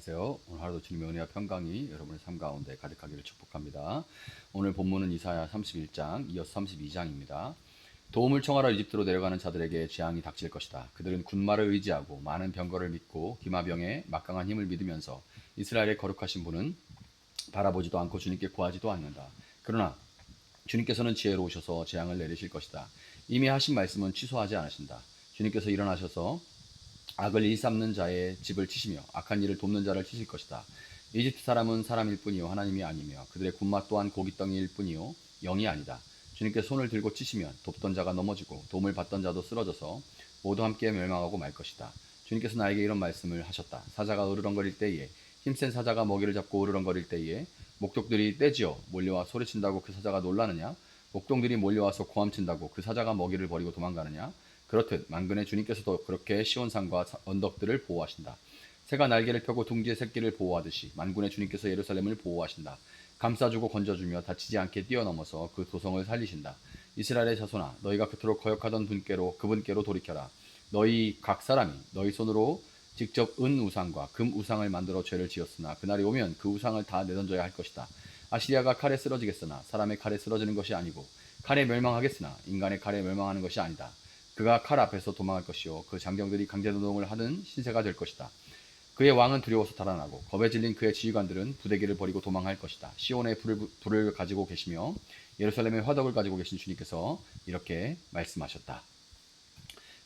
안녕하세요. 오늘 하루도 주님의 은혜와 평강이 여러분의 삶 가운데 가득하기를 축복합니다. 오늘 본문은 이사야 31장, 이어서 32장입니다. 도움을 청하러 이집트로 내려가는 자들에게 재앙이 닥칠 것이다. 그들은 군마를 의지하고 많은 병거를 믿고 기마병의 막강한 힘을 믿으면서 이스라엘의 거룩하신 분은 바라보지도 않고 주님께 구하지도 않는다. 그러나 주님께서는 지혜로우셔서 재앙을 내리실 것이다. 이미 하신 말씀은 취소하지 않으신다. 주님께서 일어나셔서 악을 일삼는 자의 집을 치시며 악한 일을 돕는 자를 치실 것이다. 이집트 사람은 사람일 뿐이요 하나님이 아니며 그들의 군맛 또한 고깃덩이일 뿐이요 영이 아니다. 주님께 손을 들고 치시면 돕던 자가 넘어지고 도움을 받던 자도 쓰러져서 모두 함께 멸망하고 말 것이다. 주님께서 나에게 이런 말씀을 하셨다. 사자가 으르렁거릴 때에 힘센 사자가 먹이를 잡고 으르렁거릴 때에 목독들이 떼지어 몰려와 소리친다고 그 사자가 놀라느냐? 목동들이 몰려와서 고함친다고 그 사자가 먹이를 버리고 도망가느냐? 그렇듯 만군의 주님께서도 그렇게 시온산과 언덕들을 보호하신다. 새가 날개를 펴고 둥지의 새끼를 보호하듯이 만군의 주님께서 예루살렘을 보호하신다. 감싸주고 건져주며 다치지 않게 뛰어넘어서 그 도성을 살리신다. 이스라엘의 자손아, 너희가 그토록 거역하던 그분께로 돌이켜라. 너희 각 사람이 너희 손으로 직접 은 우상과 금 우상을 만들어 죄를 지었으나 그날이 오면 그 우상을 다 내던져야 할 것이다. 아시리아가 칼에 쓰러지겠으나 사람의 칼에 쓰러지는 것이 아니고 칼에 멸망하겠으나 인간의 칼에 멸망하는 것이 아니다. 그가 칼 앞에서 도망할 것이요 그 장정들이 강제노동을 하는 신세가 될 것이다. 그의 왕은 두려워서 달아나고 겁에 질린 그의 지휘관들은 부대기를 버리고 도망할 것이다. 시온의 불을 가지고 계시며 예루살렘의 화덕을 가지고 계신 주님께서 이렇게 말씀하셨다.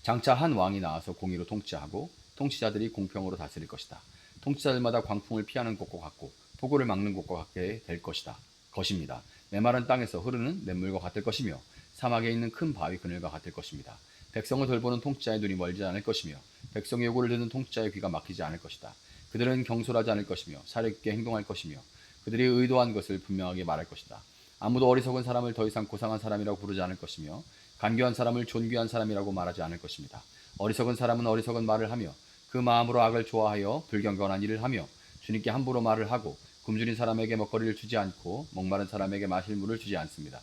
장차 한 왕이 나와서 공의로 통치하고 통치자들이 공평으로 다스릴 것이다. 통치자들마다 광풍을 피하는 곳과 같고 폭우를 막는 곳과 같게 될 것입니다. 메마른 땅에서 흐르는 냇물과 같을 것이며 사막에 있는 큰 바위 그늘과 같을 것입니다. 백성을 돌보는 통치자의 눈이 멀지 않을 것이며 백성의 요구를 듣는 통치자의 귀가 막히지 않을 것이다. 그들은 경솔하지 않을 것이며 사려 있게 행동할 것이며 그들이 의도한 것을 분명하게 말할 것이다. 아무도 어리석은 사람을 더 이상 고상한 사람이라고 부르지 않을 것이며 간교한 사람을 존귀한 사람이라고 말하지 않을 것입니다. 어리석은 사람은 어리석은 말을 하며 그 마음으로 악을 좋아하여 불경건한 일을 하며 주님께 함부로 말을 하고 굶주린 사람에게 먹거리를 주지 않고 목마른 사람에게 마실 물을 주지 않습니다.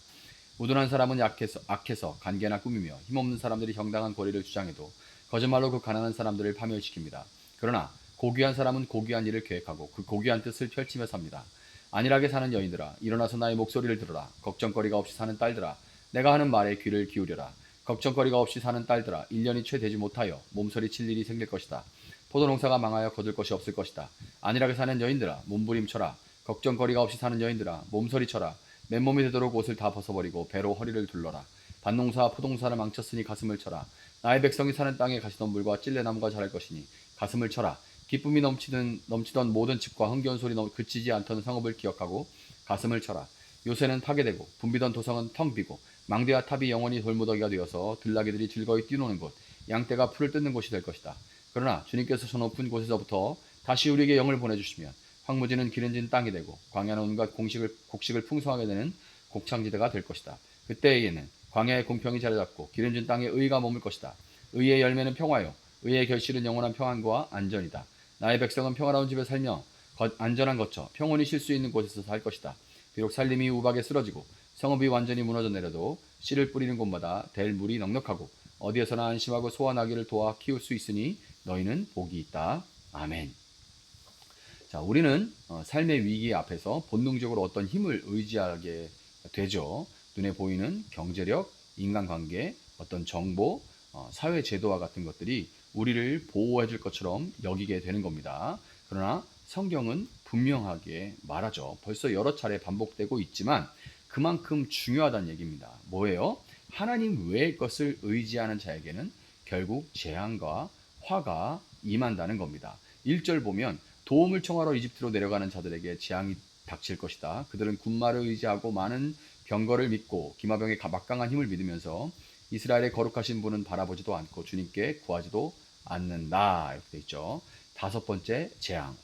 우둔한 사람은 악해서 간계나 꾸미며 힘없는 사람들이 정당한 권리를 주장해도 거짓말로 그 가난한 사람들을 파멸시킵니다. 그러나 고귀한 사람은 고귀한 일을 계획하고 그 고귀한 뜻을 펼치며 삽니다. 안일하게 사는 여인들아, 일어나서 나의 목소리를 들어라. 걱정거리가 없이 사는 딸들아, 내가 하는 말에 귀를 기울여라. 걱정거리가 없이 사는 딸들아, 1년이 채 되지 못하여 몸서리 칠 일이 생길 것이다. 포도농사가 망하여 거둘 것이 없을 것이다. 안일하게 사는 여인들아, 몸부림쳐라. 걱정거리가 없이 사는 여인들아, 몸서리 쳐라. 맨몸이 되도록 옷을 다 벗어버리고 배로 허리를 둘러라. 밭농사와 포동사를 망쳤으니 가슴을 쳐라. 나의 백성이 사는 땅에 가시던 물과 찔레나무가 자랄 것이니 가슴을 쳐라. 기쁨이 넘치던 모든 집과 흥겨운 소리 그치지 않던 성읍을 기억하고 가슴을 쳐라. 요새는 파괴되고 붐비던 도성은 텅 비고 망대와 탑이 영원히 돌무더기가 되어서 들나귀들이 즐거이 뛰노는 곳, 양떼가 풀을 뜯는 곳이 될 것이다. 그러나 주님께서 저 높은 곳에서부터 다시 우리에게 영을 보내주시면 황무지는 기름진 땅이 되고 광야는 온갖 곡식을 풍성하게 되는 곡창지대가 될 것이다. 그때에는 광야의 공평이 자리잡고 기름진 땅에 의가 머물 것이다. 의의 열매는 평화요 의의 결실은 영원한 평안과 안전이다. 나의 백성은 평화로운 집에 살며 안전한 거처 평온히 쉴 수 있는 곳에서 살 것이다. 비록 살림이 우박에 쓰러지고 성읍이 완전히 무너져 내려도 씨를 뿌리는 곳마다 될 물이 넉넉하고 어디에서나 안심하고 소와 나귀를 도와 키울 수 있으니 너희는 복이 있다. 아멘. 자, 우리는 삶의 위기 앞에서 본능적으로 어떤 힘을 의지하게 되죠. 눈에 보이는 경제력, 인간관계, 어떤 정보, 사회 제도와 같은 것들이 우리를 보호해 줄 것처럼 여기게 되는 겁니다. 그러나 성경은 분명하게 말하죠. 벌써 여러 차례 반복되고 있지만 그만큼 중요하다는 얘기입니다. 뭐예요? 하나님 외의 것을 의지하는 자에게는 결국 재앙과 화가 임한다는 겁니다. 1절 보면 도움을 청하러 이집트로 내려가는 자들에게 재앙이 닥칠 것이다. 그들은 군마를 의지하고 많은 병거를 믿고 기마병의 막강한 힘을 믿으면서 이스라엘의 거룩하신 분은 바라보지도 않고 주님께 구하지도 않는다. 이렇게 돼 있죠. 다섯 번째 재앙,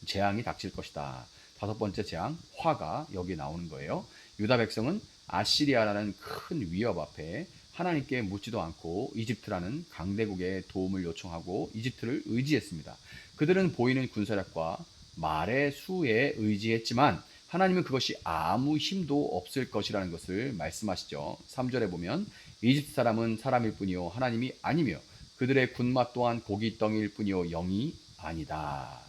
재앙이 닥칠 것이다. 다섯 번째 재앙, 화가 여기 나오는 거예요. 유다 백성은 아시리아라는 큰 위협 앞에 하나님께 묻지도 않고 이집트라는 강대국의 도움을 요청하고 이집트를 의지했습니다. 그들은 보이는 군사력과 말의 수에 의지했지만 하나님은 그것이 아무 힘도 없을 것이라는 것을 말씀하시죠. 3절에 보면 이집트 사람은 사람일 뿐이요 하나님이 아니며 그들의 군맛 또한 고깃덩이일 뿐이요 영이 아니다.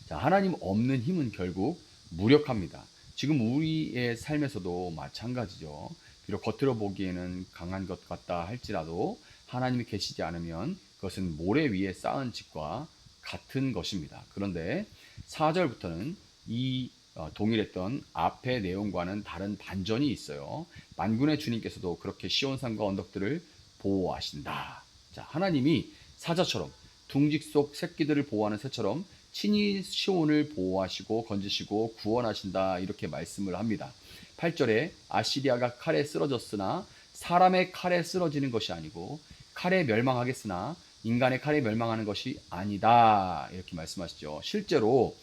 자, 하나님 없는 힘은 결국 무력합니다. 지금 우리의 삶에서도 마찬가지죠. 비록 겉으로 보기에는 강한 것 같다 할지라도 하나님이 계시지 않으면 그것은 모래 위에 쌓은 집과 같은 것입니다. 그런데 4절부터는 이 동일했던 앞의 내용과는 다른 반전이 있어요. 만군의 주님께서도 그렇게 시온산과 언덕들을 보호하신다. 자, 하나님이 사자처럼 둥직 속 새끼들을 보호하는 새처럼 친히 시온을 보호하시고 건지시고 구원하신다, 이렇게 말씀을 합니다. 8절에 아시리아가 칼에 쓰러졌으나 사람의 칼에 쓰러지는 것이 아니고 칼에 멸망하겠으나 인간의 칼에 멸망하는 것이 아니다, 이렇게 말씀하시죠. 실제로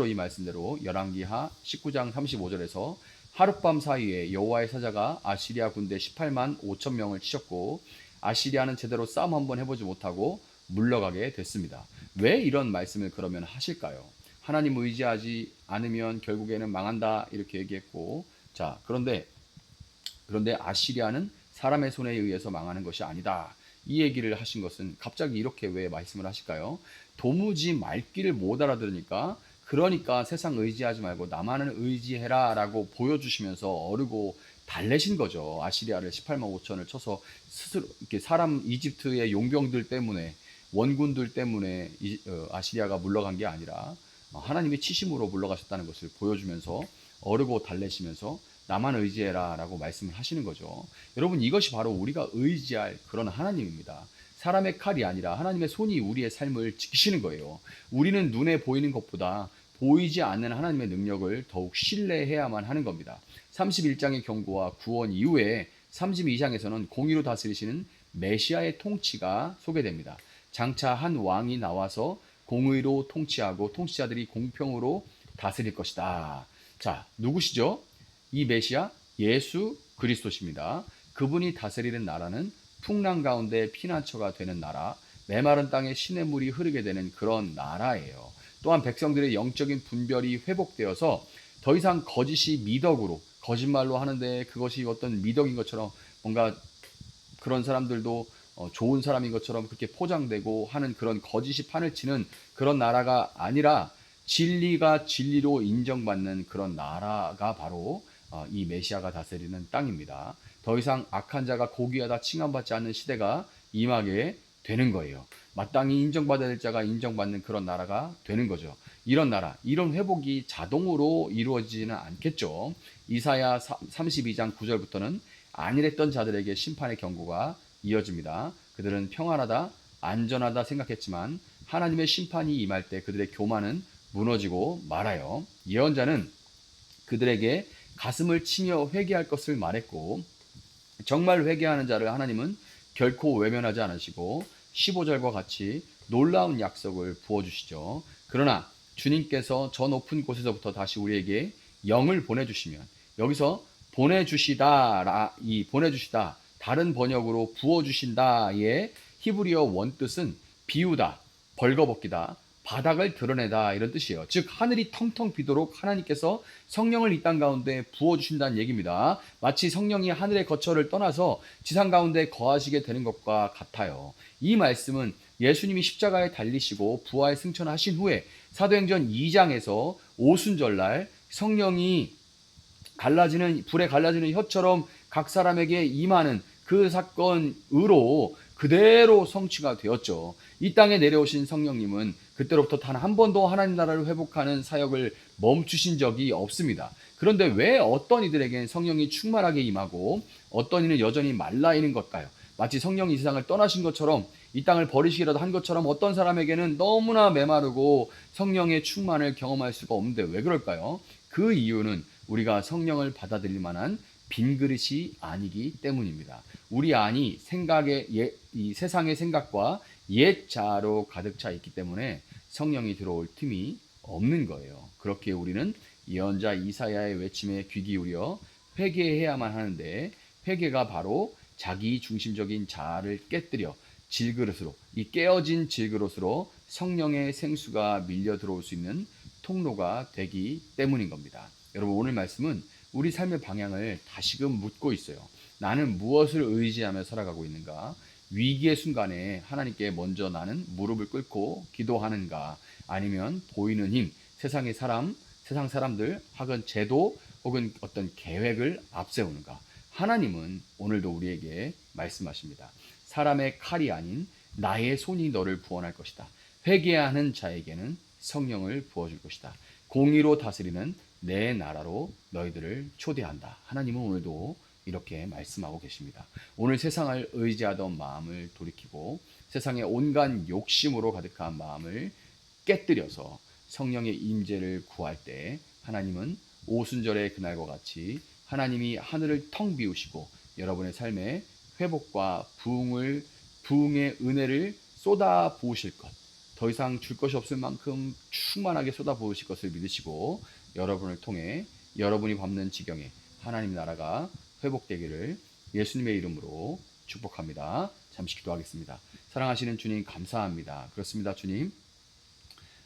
이 말씀대로 열왕기하 19장 35절에서 하룻밤 사이에 여호와의 사자가 아시리아 군대 18만 5천 명을 치셨고 아시리아는 제대로 싸움 한번 해보지 못하고 물러가게 됐습니다. 왜 이런 말씀을 그러면 하실까요? 하나님 의지하지 않으면 결국에는 망한다, 이렇게 얘기했고, 자, 그런데 아시리아는 사람의 손에 의해서 망하는 것이 아니다, 이 얘기를 하신 것은 갑자기 이렇게 왜 말씀을 하실까요? 도무지 말귀를 못 알아들으니까, 그러니까 세상 의지하지 말고 나만을 의지해라 라고 보여주시면서 어르고 달래신 거죠. 아시리아를 18만 5천을 쳐서 스스로 이렇게 사람 이집트의 용병들 때문에, 원군들 때문에 아시리아가 물러간 게 아니라 하나님의 치심으로 물러가셨다는 것을 보여주면서 어르고 달래시면서 나만 의지해라 라고 말씀을 하시는 거죠. 여러분, 이것이 바로 우리가 의지할 그런 하나님입니다. 사람의 칼이 아니라 하나님의 손이 우리의 삶을 지키시는 거예요. 우리는 눈에 보이는 것보다 보이지 않는 하나님의 능력을 더욱 신뢰해야만 하는 겁니다. 31장의 경고와 구원 이후에 32장에서는 공의로 다스리시는 메시아의 통치가 소개됩니다. 장차 한 왕이 나와서 공의로 통치하고 통치자들이 공평으로 다스릴 것이다. 자, 누구시죠? 이 메시아 예수 그리스도십니다. 그분이 다스리는 나라는 풍랑 가운데 피난처가 되는 나라, 메마른 땅에 시냇물이 흐르게 되는 그런 나라예요. 또한 백성들의 영적인 분별이 회복되어서 더 이상 거짓이 미덕으로, 거짓말로 하는데 그것이 어떤 미덕인 것처럼 뭔가 그런 사람들도 좋은 사람인 것처럼 그렇게 포장되고 하는 그런 거짓이 판을 치는 그런 나라가 아니라 진리가 진리로 인정받는 그런 나라가 바로 이 메시아가 다스리는 땅입니다. 더 이상 악한 자가 고귀하다 칭함받지 않는 시대가 임하게 되는 거예요. 마땅히 인정받아야 될 자가 인정받는 그런 나라가 되는 거죠. 이런 나라, 이런 회복이 자동으로 이루어지지는 않겠죠. 이사야 32장 9절부터는 안일했던 자들에게 심판의 경고가 이어집니다. 그들은 평안하다, 안전하다 생각했지만 하나님의 심판이 임할 때 그들의 교만은 무너지고 말아요. 예언자는 그들에게 가슴을 치며 회개할 것을 말했고, 정말 회개하는 자를 하나님은 결코 외면하지 않으시고 15절과 같이 놀라운 약속을 부어주시죠. 그러나 주님께서 저 높은 곳에서부터 다시 우리에게 영을 보내주시면, 여기서 보내주시다, 이 보내주시다, 다른 번역으로 부어주신다의 히브리어 원뜻은 비우다, 벌거벗기다, 바닥을 드러내다, 이런 뜻이에요. 즉 하늘이 텅텅 비도록 하나님께서 성령을 이 땅 가운데 부어주신다는 얘기입니다. 마치 성령이 하늘의 거처를 떠나서 지상 가운데 거하시게 되는 것과 같아요. 이 말씀은 예수님이 십자가에 달리시고 부활 승천하신 후에 사도행전 2장에서 오순절날 성령이 불에 갈라지는 혀처럼 각 사람에게 임하는 그 사건으로 그대로 성취가 되었죠. 이 땅에 내려오신 성령님은 그때로부터 단 한 번도 하나님 나라를 회복하는 사역을 멈추신 적이 없습니다. 그런데 왜 어떤 이들에겐 성령이 충만하게 임하고 어떤 이는 여전히 말라 있는 걸까요? 마치 성령이 이 세상을 떠나신 것처럼, 이 땅을 버리시기라도 한 것처럼 어떤 사람에게는 너무나 메마르고 성령의 충만을 경험할 수가 없는데 왜 그럴까요? 그 이유는 우리가 성령을 받아들일 만한 빈 그릇이 아니기 때문입니다. 우리 안이 이 세상의 생각과 옛 자아로 가득 차 있기 때문에 성령이 들어올 틈이 없는 거예요. 그렇게 우리는 예언자 이사야의 외침에 귀 기울여 회개해야만 하는데, 회개가 바로 자기 중심적인 자아를 깨뜨려 질그릇으로, 이 깨어진 질그릇으로 성령의 생수가 밀려 들어올 수 있는 통로가 되기 때문인 겁니다. 여러분, 오늘 말씀은 우리 삶의 방향을 다시금 묻고 있어요. 나는 무엇을 의지하며 살아가고 있는가? 위기의 순간에 하나님께 먼저 나는 무릎을 꿇고 기도하는가? 아니면 보이는 힘, 세상의 사람, 세상 사람들, 혹은 제도, 혹은 어떤 계획을 앞세우는가? 하나님은 오늘도 우리에게 말씀하십니다. 사람의 칼이 아닌 나의 손이 너를 구원할 것이다. 회개하는 자에게는 성령을 부어줄 것이다. 공의로 다스리는 내 나라로 너희들을 초대한다. 하나님은 오늘도 이렇게 말씀하고 계십니다. 오늘 세상을 의지하던 마음을 돌이키고 세상의 온갖 욕심으로 가득한 마음을 깨뜨려서 성령의 임재를 구할 때 하나님은 오순절의 그날과 같이 하나님이 하늘을 텅 비우시고 여러분의 삶에 회복과 부흥의 은혜를 쏟아 부으실 것, 더 이상 줄 것이 없을 만큼 충만하게 쏟아 부으실 것을 믿으시고 여러분을 통해 여러분이 밟는 지경에 하나님 나라가 회복되기를 예수님의 이름으로 축복합니다. 잠시 기도하겠습니다. 사랑하시는 주님 감사합니다. 그렇습니다. 주님,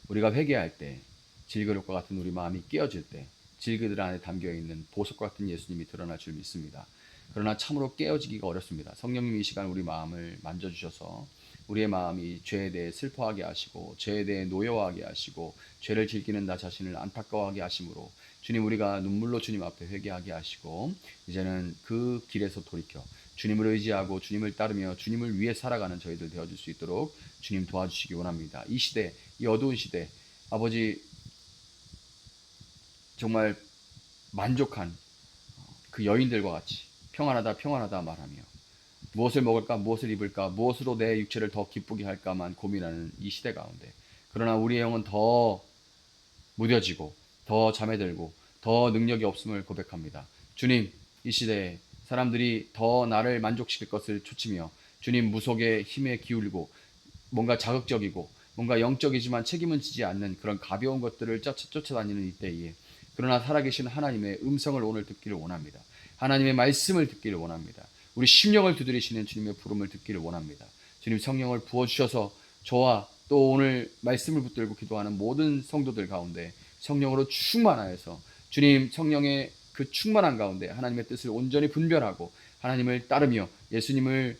우리가 회개할 때 질그릇과 같은 우리 마음이 깨어질 때 질그릇 안에 담겨있는 보석과 같은 예수님이 드러날 줄 믿습니다. 그러나 참으로 깨어지기가 어렵습니다. 성령님 이 시간 우리 마음을 만져주셔서 우리의 마음이 죄에 대해 슬퍼하게 하시고 죄에 대해 노여워하게 하시고 죄를 즐기는 나 자신을 안타까워하게 하심으로 주님, 우리가 눈물로 주님 앞에 회개하게 하시고 이제는 그 길에서 돌이켜 주님을 의지하고 주님을 따르며 주님을 위해 살아가는 저희들 되어줄 수 있도록 주님 도와주시기 원합니다. 이 시대, 이 어두운 시대, 아버지 정말 만족한 그 여인들과 같이 평안하다 평안하다 말하며 무엇을 먹을까 무엇을 입을까 무엇으로 내 육체를 더 기쁘게 할까만 고민하는 이 시대 가운데, 그러나 우리의 영은 더 무뎌지고 더 잠에들고 더 능력이 없음을 고백합니다. 주님, 이 시대에 사람들이 더 나를 만족시킬 것을 쫓으며 주님 무속의 힘에 기울고 뭔가 자극적이고 뭔가 영적이지만 책임은 지지 않는 그런 가벼운 것들을 쫓아다니는 이때에 그러나 살아계신 하나님의 음성을 오늘 듣기를 원합니다. 하나님의 말씀을 듣기를 원합니다. 우리 심령을 두드리시는 주님의 부름을 듣기를 원합니다. 주님, 성령을 부어주셔서 저와 또 오늘 말씀을 붙들고 기도하는 모든 성도들 가운데 성령으로 충만하여서 주님 성령의 그 충만한 가운데 하나님의 뜻을 온전히 분별하고 하나님을 따르며 예수님을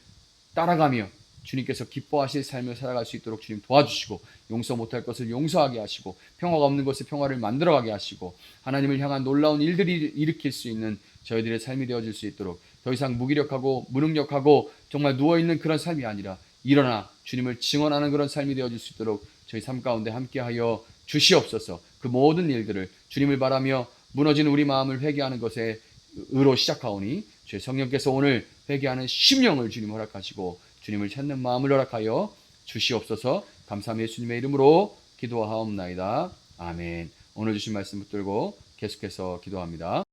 따라가며 주님께서 기뻐하실 삶을 살아갈 수 있도록 주님 도와주시고 용서 못할 것을 용서하게 하시고 평화가 없는 것에 평화를 만들어가게 하시고 하나님을 향한 놀라운 일들이 일으킬 수 있는 저희들의 삶이 되어질 수 있도록 더 이상 무기력하고 무능력하고 정말 누워있는 그런 삶이 아니라 일어나 주님을 증언하는 그런 삶이 되어질 수 있도록 저희 삶 가운데 함께하여 주시옵소서. 그 모든 일들을 주님을 바라며 무너진 우리 마음을 회개하는 것에 의로 시작하오니 주의 성령께서 오늘 회개하는 심령을 주님 허락하시고 주님을 찾는 마음을 허락하여 주시옵소서. 감사함 예수님의 이름으로 기도하옵나이다. 아멘. 오늘 주신 말씀 붙들고 계속해서 기도합니다.